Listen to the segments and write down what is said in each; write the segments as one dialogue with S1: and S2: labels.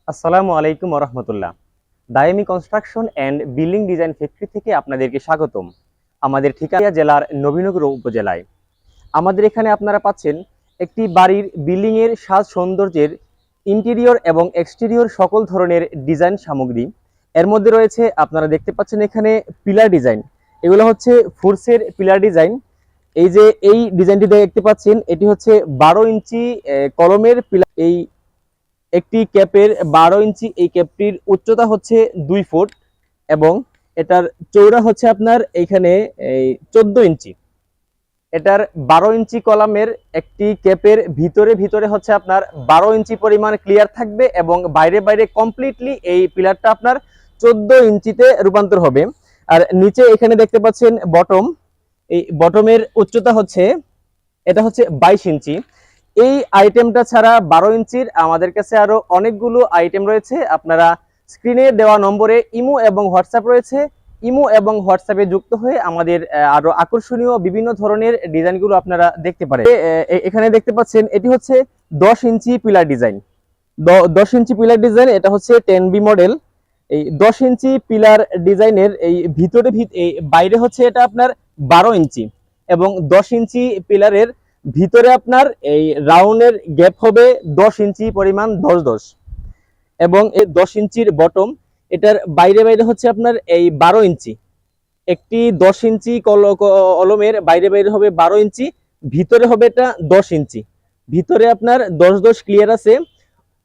S1: আসসালামু আলাইকুম রহমতুল্লাহ। Dayemi construction and building design factory থেকে আপনাদেরকে স্বাগতম। আমাদের ঠিকানা জেলার নবীনগর উপজেলায়। আমাদের এখানে আপনারা পাচ্ছেন একটি বাড়ির বিল্ডিং এর সাজ সৌন্দর্যের ইন্টেরিয়র এবং এক্সটেরিয়র সকল ধরনের ডিজাইন সামগ্রী। এর মধ্যে রয়েছে আপনারা দেখতে পাচ্ছেন এখানে পিলার ডিজাইন। এগুলো হচ্ছে ফুরসের পিলার ডিজাইন। এই যে এই ডিজাইনটি দেখতে পাচ্ছেন এটি হচ্ছে 12 ইঞ্চি কলমের পিলার। এই একটি ক্যাপের 12 ইঞ্চি, এই ক্যাপটির উচ্চতা হচ্ছে 2 ফুট এবং এটার চৌড়া হচ্ছে আপনার এইখানে 14 ইঞ্চি। এটার 12 ইঞ্চি কলামের একটি ক্যাপের ভিতরে ভিতরে হচ্ছে আপনার 12 ইঞ্চি পরিমাণ ক্লিয়ার থাকবে এবং বাইরে বাইরে কমপ্লিটলি এই পিলারটা আপনার 14 ইঞ্চিতে রূপান্তর হবে। আর নিচে এখানে দেখতে পাচ্ছেন বটম, এই বটমের উচ্চতা হচ্ছে এটা হচ্ছে 22 ইঞ্চি। এই আইটেমটা ছাড়া 12 ইঞ্চির আমাদের কাছে আরো অনেকগুলো আইটেম রয়েছে। আপনারা স্ক্রিনে দেওয়া নম্বরে ইমো এবং হোয়াটসঅ্যাপ রয়েছে। ইমো এবং হোয়াটসঅ্যাপে যুক্ত হয়ে আমাদের আরো আকর্ষণীয় বিভিন্ন ধরনের ডিজাইনগুলো আপনারা দেখতে পারেন। এখানে দেখতে পাচ্ছেন এটি হচ্ছে 10 ইঞ্চি পিলার ডিজাইন। 10 ইঞ্চি পিলার ডিজাইন, এটা হচ্ছে 10B মডেল। এই 10 ইঞ্চি পিলার ডিজাইনের এই ভিতরে এই বাইরে হচ্ছে এটা আপনার 12 ইঞ্চি এবং 10 ইঞ্চি পিলারের ভিতরে আপনার এই রাউন্ডের গ্যাপ হবে 10 ইঞ্চি পরিমাণ 10-10 এবং এই 10 ইঞ্চির বটম, এটার বাইরে বাইরে হচ্ছে আপনার এই 12 ইঞ্চি। একটি 10 ইঞ্চি কলমের বাইরে বাইরে হবে 12 ইঞ্চি, ভিতরে হবে এটা 10 ইঞ্চি। ভিতরে আপনার 10-10 ক্লিয়ার আছে।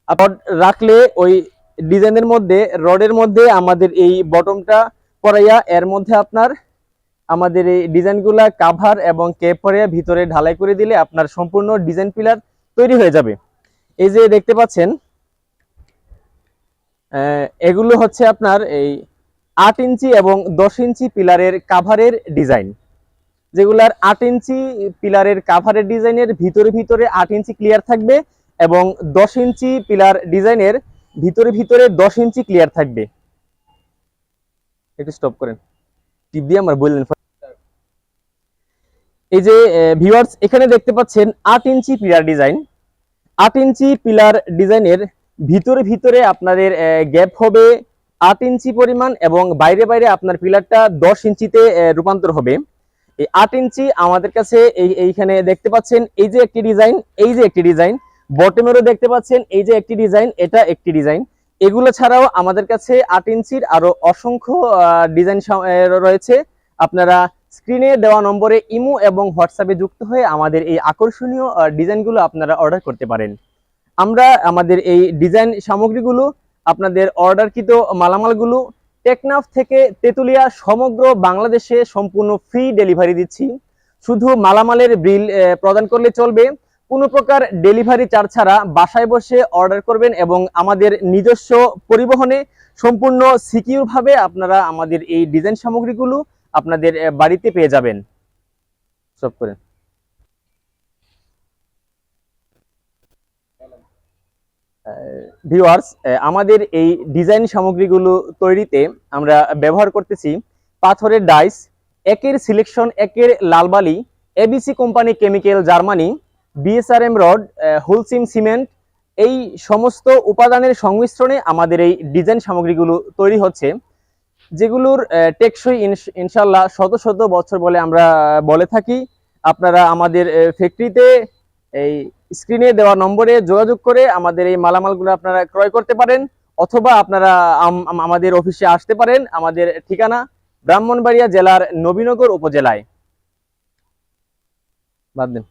S1: আপনার রাখলে ওই ডিজাইনের মধ্যে রডের মধ্যে আমাদের এই বটমটা করাইয়া এর মধ্যে আপনার আমাদের এই ডিজাইনগুলা কাভার এবং কেপ করে ভিতরে ঢালাই করে দিলে আপনার সম্পূর্ণ ডিজাইন পিলার তৈরি হয়ে যাবে। এই যে দেখতে পাচ্ছেন এগুলো হচ্ছে আপনার এই 8 ইঞ্চি এবং 10 ইঞ্চি পিলারের কাভারের ডিজাইন। যেগুলার 8 ইঞ্চি পিলারের কাভারের ডিজাইনের ভিতরে ভিতরে 8 ইঞ্চি ক্লিয়ার থাকবে এবং 10 ইঞ্চি পিলার ডিজাইনের ভিতরে ভিতরে 10 ইঞ্চি ক্লিয়ার থাকবে। একটু স্টপ করেন, টিপ দিয়ে আমার বললেন। এই যে ভিউয়ার্স এখানে দেখতে পাচ্ছেন 8 ইঞ্চি পিলার ডিজাইন। 8 ইঞ্চি পিলার ডিজাইনের ভিতরে ভিতরে আপনাদের গ্যাপ হবে 8 ইঞ্চি পরিমাণ এবং বাইরে বাইরে আপনার পিলারটা 10 ইঞ্চিতে রূপান্তর হবে। এই 8 ইঞ্চি আমাদের কাছে এইখানে দেখতে পাচ্ছেন এই যে একটি ডিজাইন, এই যে একটি ডিজাইন, বটমেরও দেখতে পাচ্ছেন এই যে একটি ডিজাইন, এটা একটি ডিজাইন। এগুলো ছাড়াও আমাদের কাছে 8 ইঞ্চির আরো অসংখ্য ডিজাইন রয়েছে। আপনারা স্ক্রিনে দেওয়া নম্বরে ইমো এবং হোয়াটসঅ্যাপে যুক্ত হয়ে আমাদের এই আকর্ষণীয় ডিজাইনগুলো আপনারা অর্ডার করতে পারেন। আমরা আমাদের এই ডিজাইন সামগ্রীগুলো আপনাদের অর্ডারকৃত মালামালগুলো টেকনাফ থেকে তেতুলিয়া সমগ্র বাংলাদেশে সম্পূর্ণ ফ্রি ডেলিভারি দিচ্ছি। শুধু মালামালের বিল প্রদান করলে চলবে, কোনো প্রকার ডেলিভারি চার্জ ছাড়া বাসায় বসে অর্ডার করবেন এবং আমাদের নিজস্ব পরিবহনে সম্পূর্ণ সিকিউর ভাবে আপনারা আমাদের এই ডিজাইন সামগ্রীগুলো আপনাদের বাড়িতে পেয়ে যাবেন। সব করে ভিউয়ার্স, আমাদের এই ডিজাইন সামগ্রীগুলো তৈরিতে আমরা ব্যবহার করতেছি পাথরের ডাইস, একের সিলেকশন, একের লালবালি, ABC company chemical Germany, BSRM rod, Holcim cement, এই সমস্ত উপাদানের সংমিশ্রণে আমাদের এই ডিজাইন সামগ্রীগুলো তৈরি হচ্ছে, যেগুলোর টেকসই ইনশাল্লাহ শত শত বছর বলে আমরা বলে থাকি। আপনারা আমাদের ফ্যাক্টরিতে এই স্ক্রিনে দেওয়া নম্বরে যোগাযোগ করে আমাদের এই মালামালগুলো আপনারা ক্রয় করতে পারেন অথবা আপনারা আমাদের অফিসে আসতে পারেন। আমাদের ঠিকানা ব্রাহ্মণবাড়িয়া জেলার নবীনগর উপজেলায়। বাদ দেন।